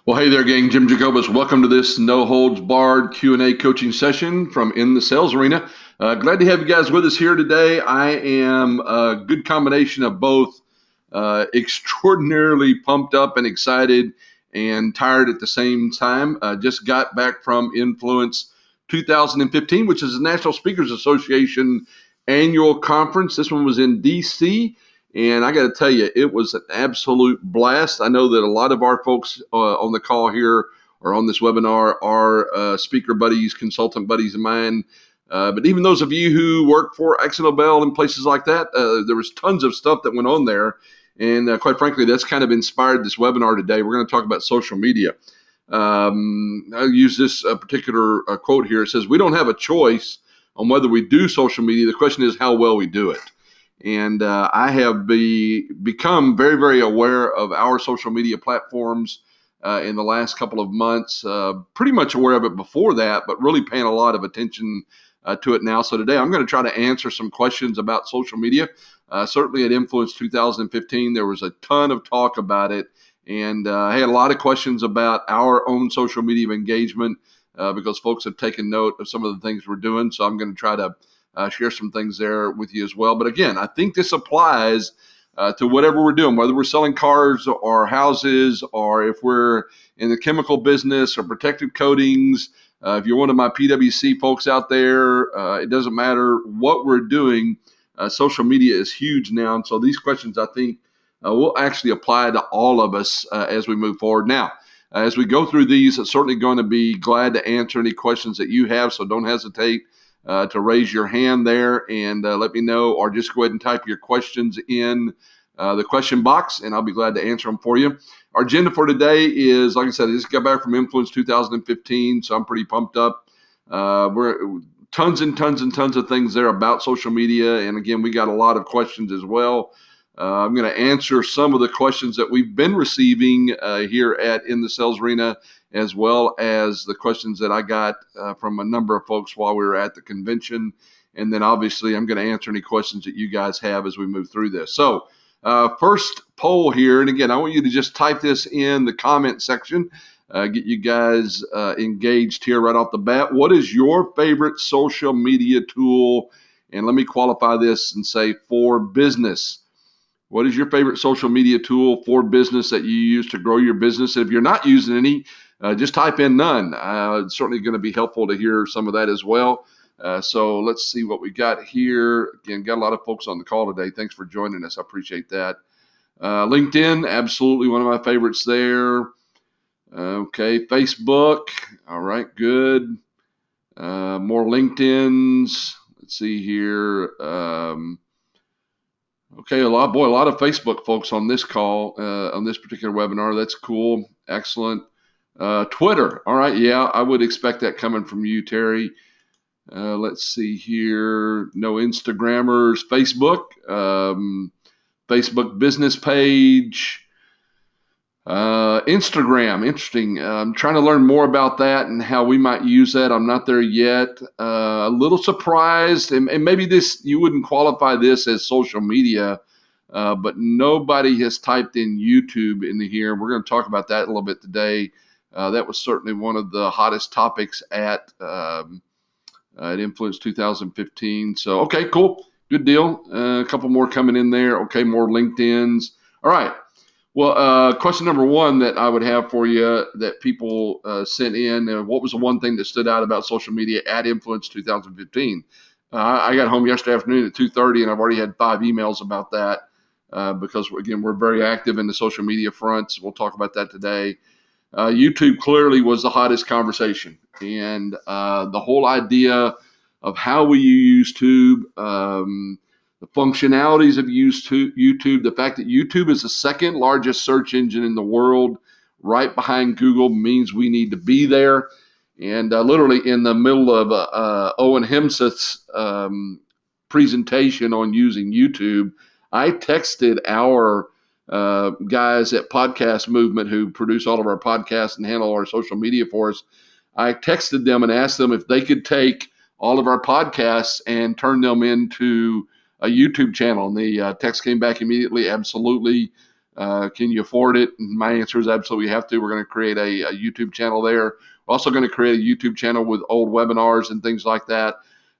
Well, hey there, gang. Jim Jacobus. Welcome to this no holds barred Q&A coaching session from In the Sales Arena. Glad to have you guys with us here today. I am a good combination of both extraordinarily pumped up and excited and tired at the same time. Just got back from Influence 2015, which is the National Speakers Association annual conference. This one was in DC. And I got to tell you, it was an absolute blast. I know that a lot of our folks on the call here or on this webinar are speaker buddies, consultant buddies of mine. But even those of you who work for AkzoNobel and places like that, there was tons of stuff that went on there. And quite frankly, that's kind of inspired this webinar today. We're going to talk about social media. I'll use this particular quote here. It says, "We don't have a choice on whether we do social media. The question is how well we do it." And I have become very, very aware of our social media platforms in the last couple of months. Pretty much aware of it before that, but really paying a lot of attention to it now. So today I'm going to try to answer some questions about social media. Certainly at Influence 2015, there was a ton of talk about it. And I had a lot of questions about our own social media engagement because folks have taken note of some of the things we're doing. So I'm going to try to share some things there with you as well. But again, I think this applies to whatever we're doing, whether we're selling cars or houses, or if we're in the chemical business or protective coatings. If you're one of my PwC folks out there, it doesn't matter what we're doing. Social media is huge now. And so these questions, I think, will actually apply to all of us as we move forward. Now, as we go through these, I'm certainly going to be glad to answer any questions that you have. So don't hesitate to raise your hand there and let me know, or just go ahead and type your questions in the question box, and I'll be glad to answer them for you. Our agenda for today is, like I said, I just got back from Influence 2015, so I'm pretty pumped up. We're tons and tons and tons of things there about social media, and again, we got a lot of questions as well. I'm going to answer some of the questions that we've been receiving here at In the Sales Arena, as well as the questions that I got from a number of folks while we were at the convention. And then obviously I'm going to answer any questions that you guys have as we move through this. So first poll here, and again, I want you to just type this in the comment section, get you guys engaged here right off the bat. What is your favorite social media tool? And let me qualify this and say for business. What is your favorite social media tool for business that you use to grow your business? If you're not using any, just type in none. It's certainly going to be helpful to hear some of that as well. So let's see what we got here. Again, got a lot of folks on the call today. Thanks for joining us. I appreciate that. LinkedIn, absolutely one of my favorites there. Okay, Facebook. All right, good. More LinkedIns. Let's see here. Okay, a lot of Facebook folks on this call, on this particular webinar. That's cool. Excellent. Twitter. All right. Yeah, I would expect that coming from you, Terry. Let's see here. No Instagrammers. Facebook. Facebook business page. Instagram. Interesting. I'm trying to learn more about that and how we might use that. I'm not there yet. A little surprised, and maybe this, you wouldn't qualify this as social media, but nobody has typed in YouTube in here. We're going to talk about that a little bit today. That was certainly one of the hottest topics at Influence 2015. So, okay, cool. Good deal. A couple more coming in there. Okay, more LinkedIn's. All right. Well, question number one that I would have for you that people sent in, what was the one thing that stood out about social media at Influence 2015? I got home yesterday afternoon at 2:30, and I've already had 5 emails about that because, again, we're very active in the social media fronts. We'll talk about that today. YouTube clearly was the hottest conversation, and the whole idea of how we use YouTube, the functionalities of YouTube, the fact that YouTube is the second largest search engine in the world, right behind Google, means we need to be there. And literally in the middle of Owen Hemseth's presentation on using YouTube, I texted our guys at Podcast Movement who produce all of our podcasts and handle our social media for us. I texted them and asked them if they could take all of our podcasts and turn them into a YouTube channel, and the text came back immediately. Absolutely. Can you afford it? And my answer is absolutely we have to. We're going to create a YouTube channel there. We're also going to create a YouTube channel with old webinars and things like that.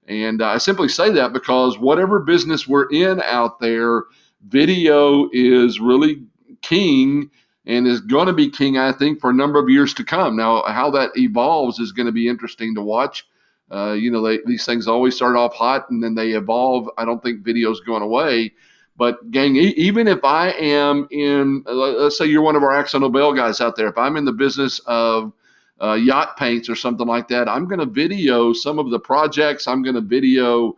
And I simply say that because whatever business we're in out there, video is really king and is going to be king, I think, for a number of years to come. Now, how that evolves is going to be interesting to watch. These things always start off hot and then they evolve. I don't think video's going away. But gang, even if I am in, let's say you're one of our Axel Nobel guys out there, if I'm in the business of yacht paints or something like that, I'm going to video some of the projects. I'm going to video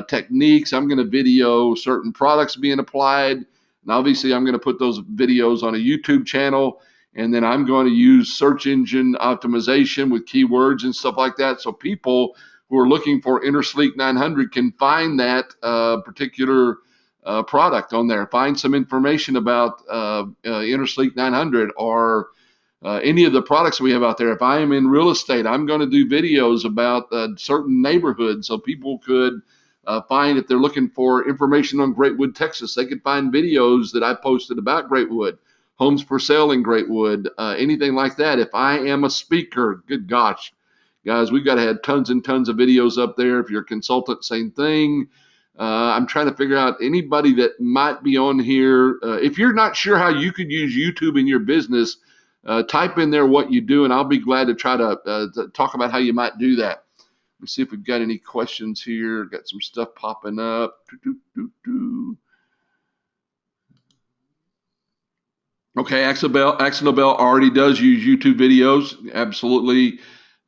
techniques. I'm going to video certain products being applied. And obviously, I'm going to put those videos on a YouTube channel. And then I'm going to use search engine optimization with keywords and stuff like that. So people who are looking for InnerSleek 900 can find that particular product on there. Find some information about InnerSleek 900 or any of the products we have out there. If I am in real estate, I'm going to do videos about certain neighborhoods so people could find, if they're looking for information on Greatwood, Texas, they could find videos that I posted about Greatwood, homes for sale in Greatwood, anything like that. If I am a speaker, good gosh, guys, we've got to have tons and tons of videos up there. If you're a consultant, same thing. I'm trying to figure out anybody that might be on here. If you're not sure how you could use YouTube in your business, type in there what you do, and I'll be glad to try to talk about how you might do that. Let me see if we've got any questions here. Got some stuff popping up. Okay, Axel Nobel already does use YouTube videos. Absolutely.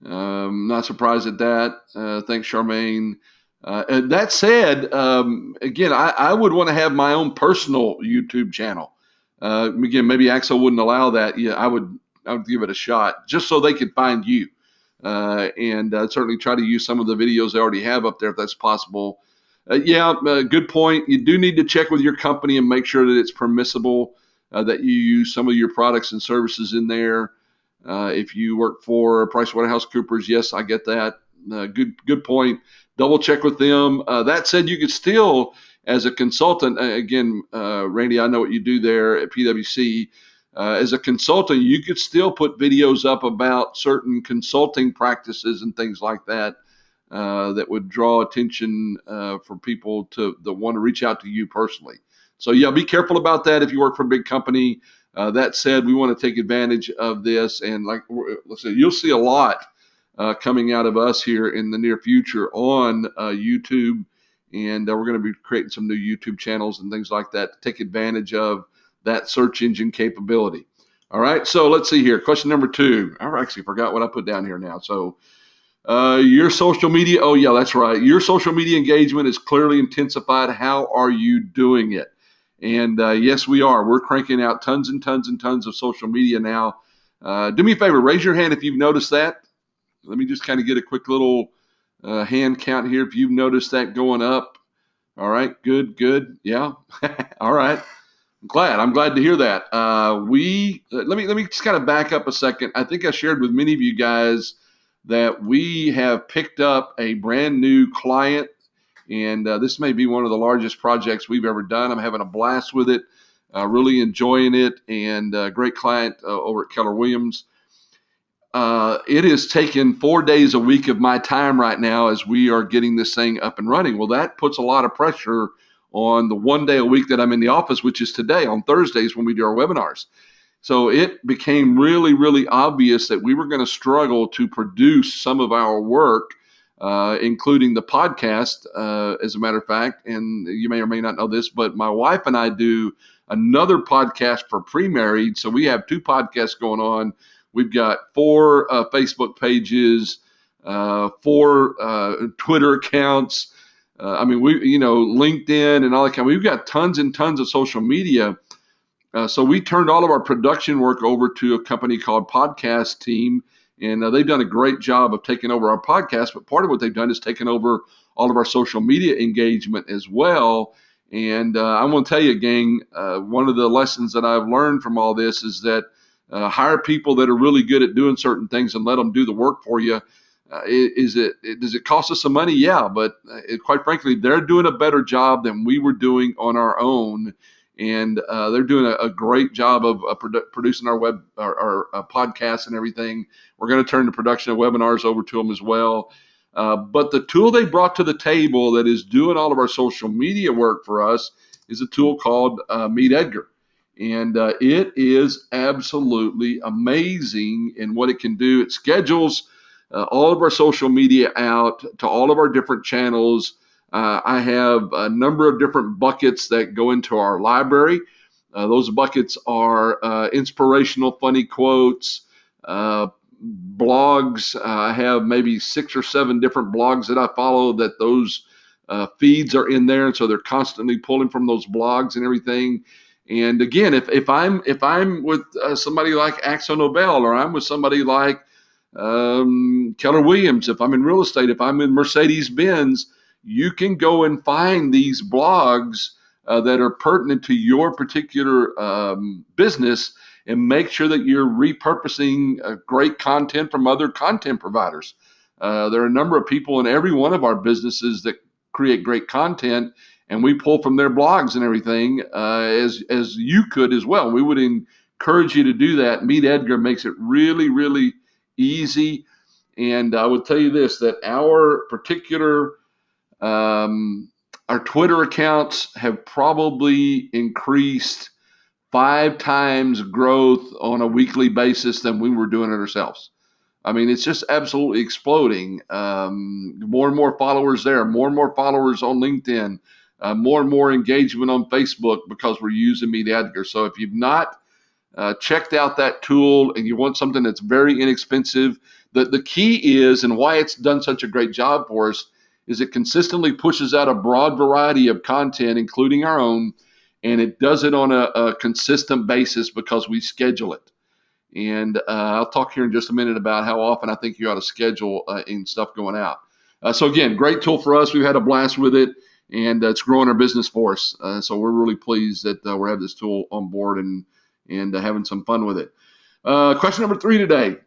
Not surprised at that. Thanks, Charmaine. That said, again, I would want to have my own personal YouTube channel. Again, maybe Axel wouldn't allow that. Yeah, I would give it a shot just so they could find you. And certainly try to use some of the videos they already have up there if that's possible. Good point. You do need to check with your company and make sure that it's permissible that you use some of your products and services in there. If you work for PricewaterhouseCoopers, yes, I get that. Good point. Double check with them. That said, you could still, as a consultant, again, Randy, I know what you do there at PwC. As a consultant, you could still put videos up about certain consulting practices and things like that that would draw attention for people that want to reach out to you personally. So yeah, be careful about that if you work for a big company. That said, we want to take advantage of this, and like let's say, you'll see a lot coming out of us here in the near future on YouTube, and we're going to be creating some new YouTube channels and things like that to take advantage of that search engine capability. All right, so let's see here. Question number 2. I actually forgot what I put down here now. So your social media, oh yeah, that's right. Your social media engagement is clearly intensified. How are you doing it? And yes, we are. We're cranking out tons and tons and tons of social media now. Do me a favor, raise your hand if you've noticed that. Let me just kind of get a quick little hand count here if you've noticed that going up. All right, good. Yeah, all right. I'm glad to hear that. Let me just kind of back up a second. I think I shared with many of you guys that we have picked up a brand new client, and this may be one of the largest projects we've ever done. I'm having a blast with it, really enjoying it, and great client over at Keller Williams. It has taken 4 days a week of my time right now as we are getting this thing up and running. Well, that puts a lot of pressure on the 1 day a week that I'm in the office, which is today on Thursdays when we do our webinars. So it became really, really obvious that we were going to struggle to produce some of our work, including the podcast, as a matter of fact. And you may or may not know this, but my wife and I do another podcast for pre-married. So we have 2 podcasts going on. We've got 4 Facebook pages, 4 Twitter accounts. LinkedIn and all that kind. We've got tons and tons of social media. So we turned all of our production work over to a company called Podcast Team, and they've done a great job of taking over our podcast. But part of what they've done is taken over all of our social media engagement as well. And I want to tell you, gang, one of the lessons that I've learned from all this is that hire people that are really good at doing certain things and let them do the work for you. Does it cost us some money? Yeah, but quite frankly, they're doing a better job than we were doing on our own. and they're doing a great job of producing our our podcasts and everything. We're going to turn the production of webinars over to them as well. But the tool they brought to the table that is doing all of our social media work for us is a tool called Meet Edgar. And it is absolutely amazing in what it can do. It schedules all of our social media out to all of our different channels. I have a number of different buckets that go into our library. Those buckets are inspirational, funny quotes, blogs. I have maybe 6 or 7 different blogs that I follow that those feeds are in there, and so they're constantly pulling from those blogs and everything. And again, if I'm with somebody like Axel Nobel, or I'm with somebody like Keller Williams, if I'm in real estate, if I'm in Mercedes-Benz, you can go and find these blogs that are pertinent to your particular business, and make sure that you're repurposing great content from other content providers. There are a number of people in every one of our businesses that create great content, and we pull from their blogs and everything, as you could as well. We would encourage you to do that. Meet Edgar makes it really, really easy. And I would tell you this, that our particular our Twitter accounts have probably increased 5 times growth on a weekly basis than we were doing it ourselves. I mean, it's just absolutely exploding. More and more followers there, more and more followers on LinkedIn, more and more engagement on Facebook because we're using Meet Edgar. So if you've not checked out that tool and you want something that's very inexpensive, the key is, and why it's done such a great job for us, is it consistently pushes out a broad variety of content, including our own, and it does it on a consistent basis because we schedule it. And I'll talk here in just a minute about how often I think you ought to schedule in stuff going out. So again, great tool for us. We've had a blast with it, and it's growing our business for us. So we're really pleased that we have this tool on board and having some fun with it. Question number 3 today.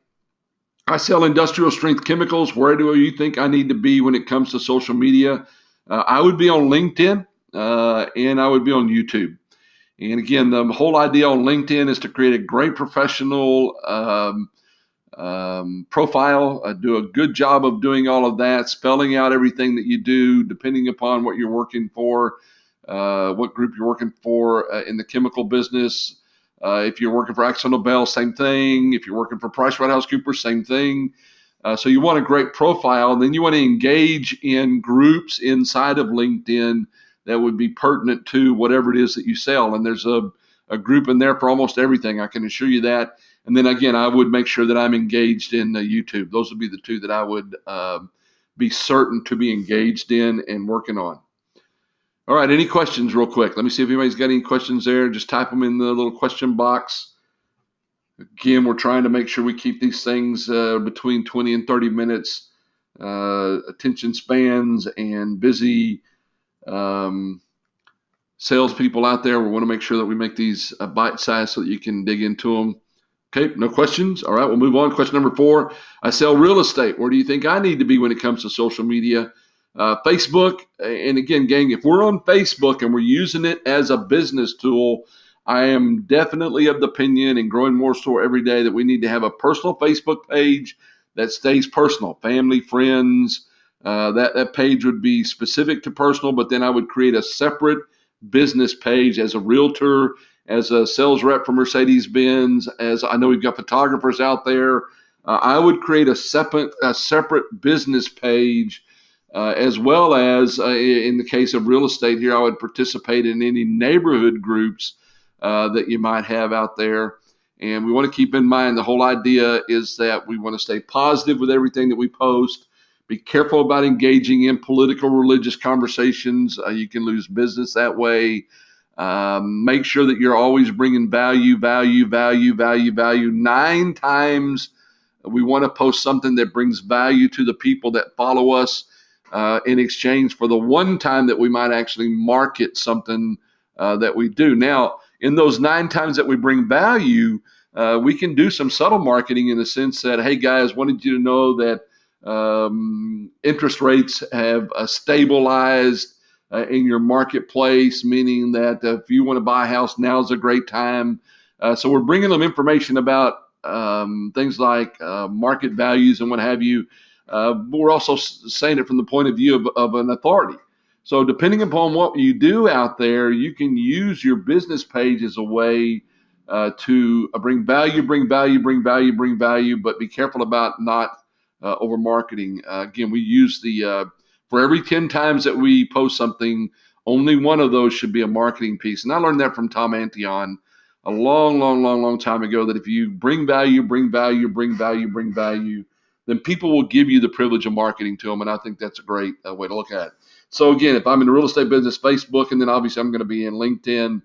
I sell industrial strength chemicals. Where do you think I need to be when it comes to social media? I would be on LinkedIn and I would be on YouTube. And again, the whole idea on LinkedIn is to create a great professional profile, do a good job of doing all of that, spelling out everything that you do, depending upon what you're working for, what group you're working for in the chemical business. If you're working for Axel Nobel, same thing. If you're working for PricewaterhouseCoopers, same thing. So you want a great profile, and then you want to engage in groups inside of LinkedIn that would be pertinent to whatever it is that you sell. And there's a group in there for almost everything, I can assure you that. And then again, I would make sure that I'm engaged in YouTube. Those would be the 2 that I would be certain to be engaged in and working on. All right, any questions real quick? Let me see if anybody's got any questions there. Just type them in the little question box. Again, we're trying to make sure we keep these things between 20 and 30 minutes. Attention spans and busy salespeople out there, we want to make sure that we make these bite-sized so that you can dig into them. Okay, no questions? All right, we'll move on. Question number 4. I sell real estate. Where do you think I need to be when it comes to social media? Facebook, and again, gang, if we're on Facebook and we're using it as a business tool, I am definitely of the opinion, and growing more so every day, that we need to have a personal Facebook page that stays personal, family, friends. That page would be specific to personal, but then I would create a separate business page as a realtor, as a sales rep for Mercedes-Benz, as I know we've got photographers out there. I would create a separate business page. As well as in the case of real estate here, I would participate in any neighborhood groups that you might have out there. And we want to keep in mind the whole idea is that we want to stay positive with everything that we post. Be careful about engaging in political, religious conversations. You can lose business that way. Make sure that you're always bringing value. 9 times we want to post something that brings value to the people that follow us. In exchange for the one time that we might actually market something that we do. Now, in those 9 times that we bring value, we can do some subtle marketing in the sense that, hey guys, wanted you to know that interest rates have stabilized. in your marketplace, meaning that if you want to buy a house, now's a great time. So we're bringing them information about things like market values and what have you. But we're also saying it from the point of view of an authority. So depending upon what you do out there, you can use your business page as a way to bring value, but be careful about not over marketing. Again, we use for every 10 times that we post something, only one of those should be a marketing piece. And I learned that from Tom Antion a long time ago, that if you bring value, then people will give you the privilege of marketing to them. And I think that's a great way to look at it. So again, if I'm in the real estate business, Facebook, and then obviously I'm going to be in LinkedIn.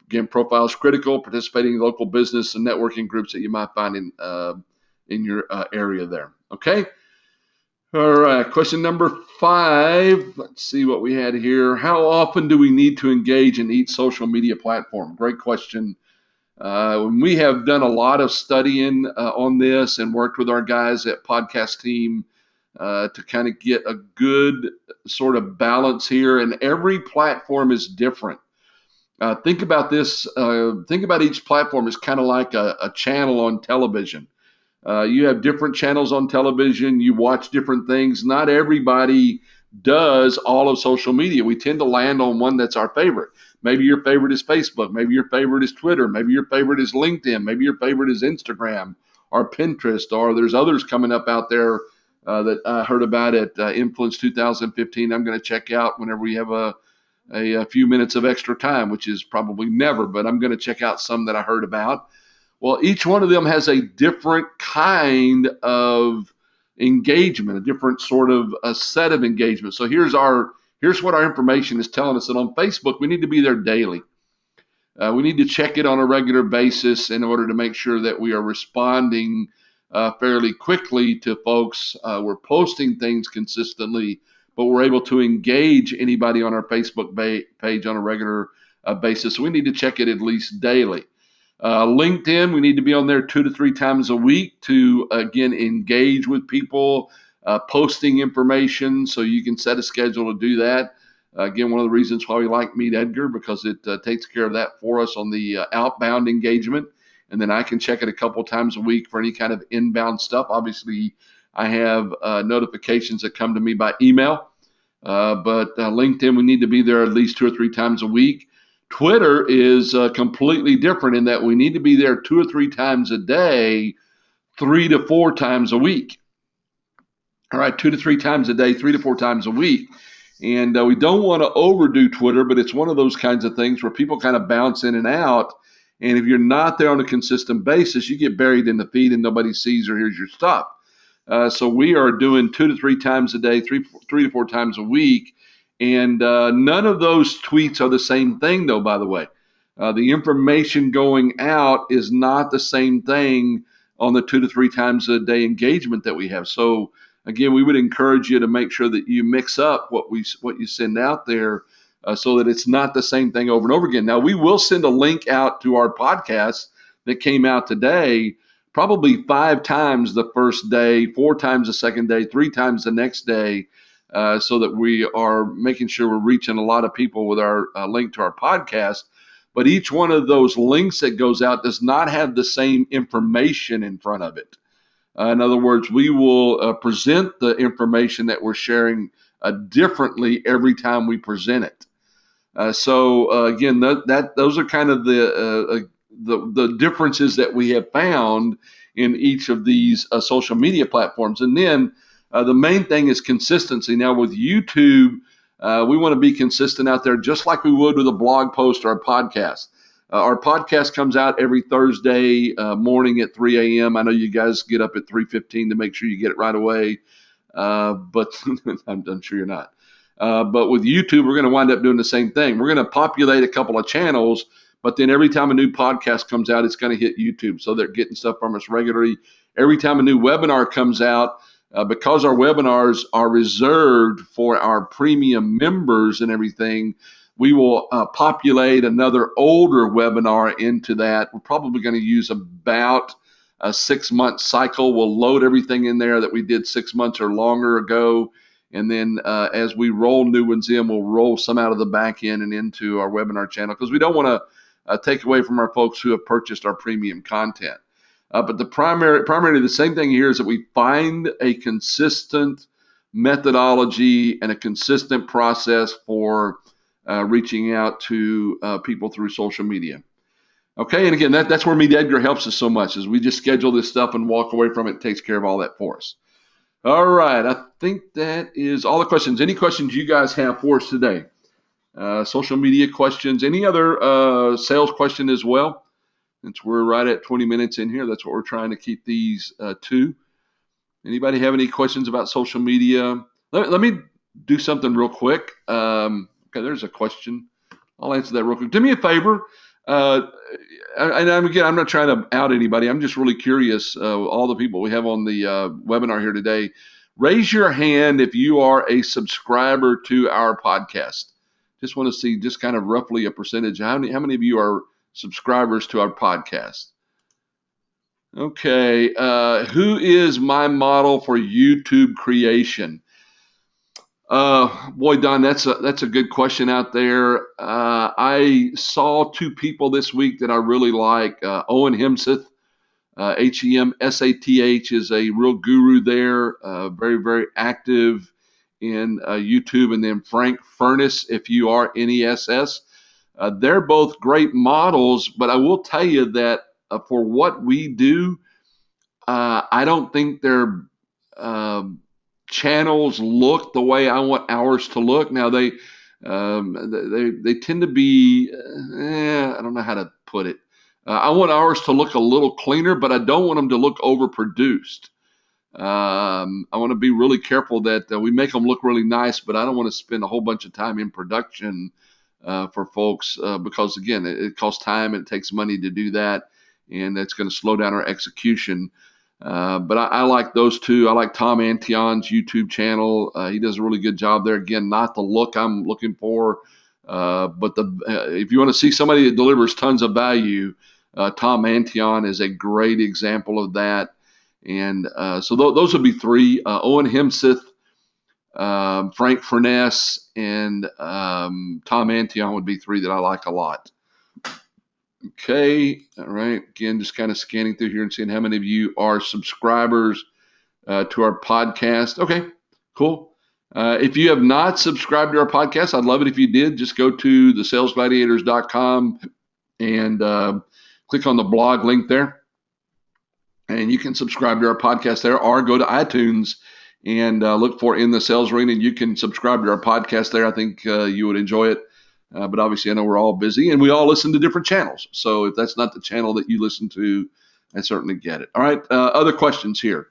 Again, profile is critical. Participating in local business and networking groups that you might find in your area there. Okay. All right. Question number 5. Let's see what we had here. How often do we need to engage in each social media platform? Great question. We have done a lot of studying on this and worked with our guys at Podcast Team to kind of get a good sort of balance here. And every platform is different. Think about this. Think about each platform as kind of like a channel on television. You have different channels on television. You watch different things. Not everybody does all of social media. We tend to land on one that's our favorite. Maybe your favorite is Facebook. Maybe your favorite is Twitter. Maybe your favorite is LinkedIn. Maybe your favorite is Instagram or Pinterest, or there's others coming up out there that I heard about at Influence 2015. I'm going to check out whenever we have a few minutes of extra time, which is probably never, but I'm going to check out some that I heard about. Well, each one of them has a different kind of engagement, a different sort of a set of engagement. So here's what our information is telling us, that on Facebook, we need to be there daily. We need to check it on a regular basis in order to make sure that we are responding fairly quickly to folks. We're posting things consistently, but we're able to engage anybody on our Facebook page on a regular basis. So we need to check it at least daily. LinkedIn, we need to be on there 2 to 3 times a week to, again, engage with people, posting information, so you can set a schedule to do that. Again, one of the reasons why we like Meet Edgar, because it takes care of that for us on the outbound engagement. And then I can check it a couple times a week for any kind of inbound stuff. Obviously, I have notifications that come to me by email. But LinkedIn, we need to be there at least 2 or 3 times a week. Twitter is completely different in that we need to be there 2 or 3 times a day, 3 to 4 times a week. All right, 2 to 3 times a day, 3 to 4 times a week. And we don't want to overdo Twitter, but it's one of those kinds of things where people kind of bounce in and out. And if you're not there on a consistent basis, you get buried in the feed and nobody sees or hears your stuff. So we are doing 2 to 3 times a day, 3 to 4 times a week. And none of those tweets are the same thing, though, by the way. The information going out is not the same thing on the 2 to 3 times a day engagement that we have. So, again, we would encourage you to make sure that you mix up what you send out there so that it's not the same thing over and over again. Now, we will send a link out to our podcast that came out today, probably 5 times the first day, 4 times the second day, 3 times the next day, so that we are making sure we're reaching a lot of people with our link to our podcast. But each one of those links that goes out does not have the same information in front of it. In other words, we will present the information that we're sharing differently every time we present it. So again, those are kind of the differences that we have found in each of these social media platforms. And then the main thing is consistency. Now with YouTube, we want to be consistent out there just like we would with a blog post or a podcast. Our podcast comes out every Thursday morning at 3 a.m. I know you guys get up at 3:15 to make sure you get it right away, but I'm sure you're not. But with YouTube, we're going to wind up doing the same thing. We're going to populate a couple of channels, but then every time a new podcast comes out, it's going to hit YouTube. So they're getting stuff from us regularly. Every time a new webinar comes out, because our webinars are reserved for our premium members and everything, we will populate another older webinar into that. We're probably going to use about a 6-month cycle. We'll load everything in there that we did 6 months or longer ago And then as we roll new ones in, we'll roll some out of the back end and into our webinar channel, because we don't want to take away from our folks who have purchased our premium content. But the primarily the same thing here is that we find a consistent methodology and a consistent process for reaching out to people through social media. Okay, and again, that's where Meet Edgar helps us so much, is we just schedule this stuff and walk away from it. It takes care of all that for us. All right, I think that is all the questions. Any questions you guys have for us today? Social media questions, any other sales question as well? Since we're right at 20 minutes in here, that's what we're trying to keep these to. Anybody have any questions about social media? Let me do something real quick. Okay, there's a question. I'll answer that real quick. Do me a favor. And again, I'm not trying to out anybody. I'm just really curious. All the people we have on the webinar here today, raise your hand if you are a subscriber to our podcast. Just want to see just kind of roughly a percentage. How many of you are subscribers to our podcast? Okay. Who is my model for YouTube creation? Boy, Don, that's a good question out there. I saw two people this week that I really like. Owen Hemsath, Hemsath is a real guru there, very, very active in YouTube. And then Frank Furness, Furness. They're both great models, but I will tell you that for what we do, I don't think they're channels look the way I want ours to look. Now they tend to be, I don't know how to put it. I want ours to look a little cleaner, but I don't want them to look overproduced. I want to be really careful that we make them look really nice, but I don't want to spend a whole bunch of time in production for folks because again, it costs time and it takes money to do that, and that's going to slow down our execution. But I like those two. I like Tom Antion's YouTube channel. He does a really good job there. Again, not the look I'm looking for, but if you want to see somebody that delivers tons of value, Tom Antion is a great example of that. And so those would be three: Owen Hemsath, Frank Furness, and Tom Antion would be three that I like a lot. Okay, all right. Again, just kind of scanning through here and seeing how many of you are subscribers to our podcast. Okay, cool. If you have not subscribed to our podcast, I'd love it if you did. Just go to thesalesgladiators.com and click on the blog link there. And you can subscribe to our podcast there, or go to iTunes and look for In the Sales Arena, and you can subscribe to our podcast there. I think you would enjoy it. But obviously, I know we're all busy and we all listen to different channels. So if that's not the channel that you listen to, I certainly get it. All right. Other questions here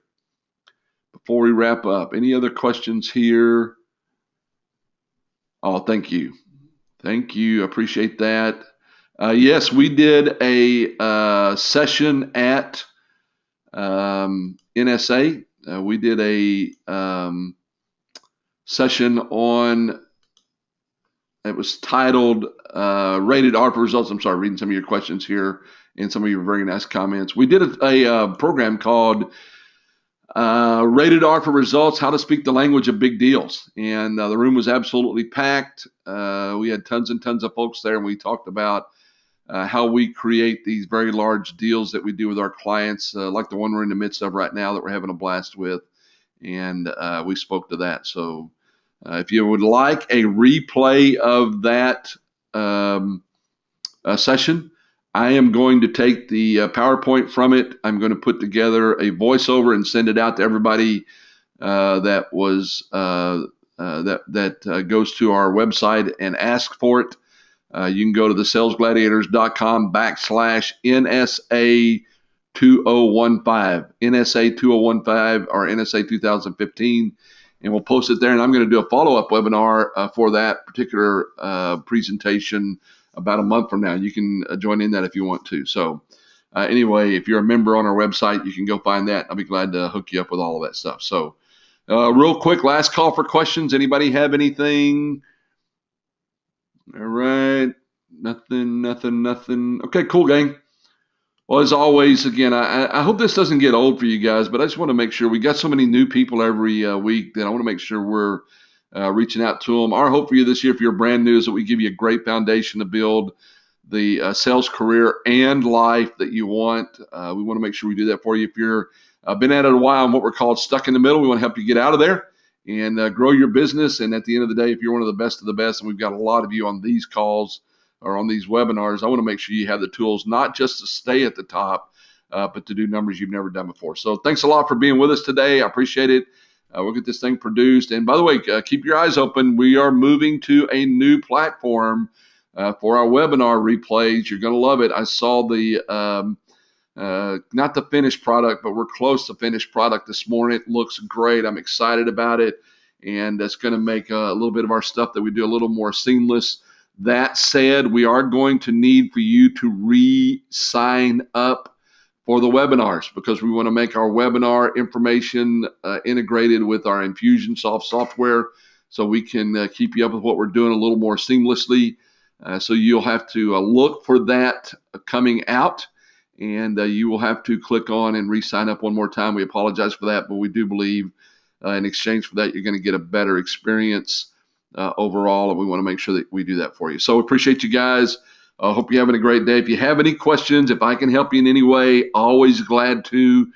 before we wrap up? Any other questions here? Oh, thank you. Thank you. Appreciate that. Yes, we did a session at NSA. We did a session on, it was titled Rated ARPA Results. I'm sorry, reading some of your questions here and some of your very nice comments. We did a program called Rated ARPA Results, How to Speak the Language of Big Deals. And the room was absolutely packed. We had tons and tons of folks there, and we talked about how we create these very large deals that we do with our clients, like the one we're in the midst of right now that we're having a blast with. And we spoke to that. So if you would like a replay of that session, I am going to take the PowerPoint from it. I'm going to put together a voiceover and send it out to everybody that goes to our website and ask for it. You can go to thesalesgladiators.com/NSA 2015, NSA 2015 or NSA 2015. And we'll post it there. And I'm going to do a follow-up webinar for that particular presentation about a month from now. You can join in that if you want to. So anyway, if you're a member on our website, you can go find that. I'll be glad to hook you up with all of that stuff. So real quick, last call for questions. Anybody have anything? All right. Nothing. Okay, cool, gang. Well, as always, again, I hope this doesn't get old for you guys, but I just want to make sure we got so many new people every week that I want to make sure we're reaching out to them. Our hope for you this year, if you're brand new, is that we give you a great foundation to build the sales career and life that you want. We want to make sure we do that for you. If you're been at it a while and what we're called stuck in the middle, we want to help you get out of there and grow your business. And at the end of the day, if you're one of the best, and we've got a lot of you on these calls or on these webinars, I want to make sure you have the tools, not just to stay at the top, but to do numbers you've never done before. So thanks a lot for being with us today. I appreciate it. We'll get this thing produced. And by the way, keep your eyes open. We are moving to a new platform for our webinar replays. You're going to love it. I saw the, not the finished product, but we're close to finished product this morning. It looks great. I'm excited about it. And that's going to make a little bit of our stuff that we do a little more seamless. That said, we are going to need for you to re-sign up for the webinars because we want to make our webinar information integrated with our Infusionsoft software so we can keep you up with what we're doing a little more seamlessly. So you'll have to look for that coming out, and you will have to click on and re-sign up one more time. We apologize for that, but we do believe in exchange for that, you're going to get a better experience overall, and we want to make sure that we do that for you. So we appreciate you guys. I hope you're having a great day. If you have any questions, if I can help you in any way, always glad to.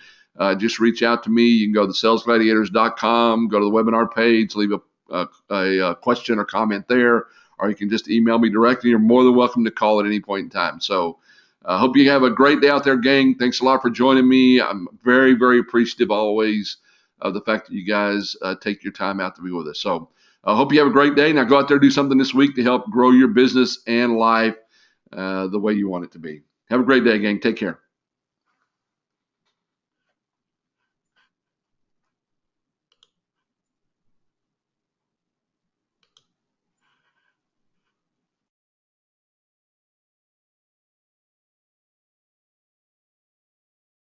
Just reach out to me. You can go to salesgladiators.com, go to the webinar page, leave a question or comment there, or you can just email me directly. You're more than welcome to call at any point in time. So I hope you have a great day out there, gang. Thanks a lot for joining me. I'm very, very appreciative always of the fact that you guys take your time out to be with us. So I hope you have a great day. Now go out there and do something this week to help grow your business and life the way you want it to be. Have a great day, gang. Take care.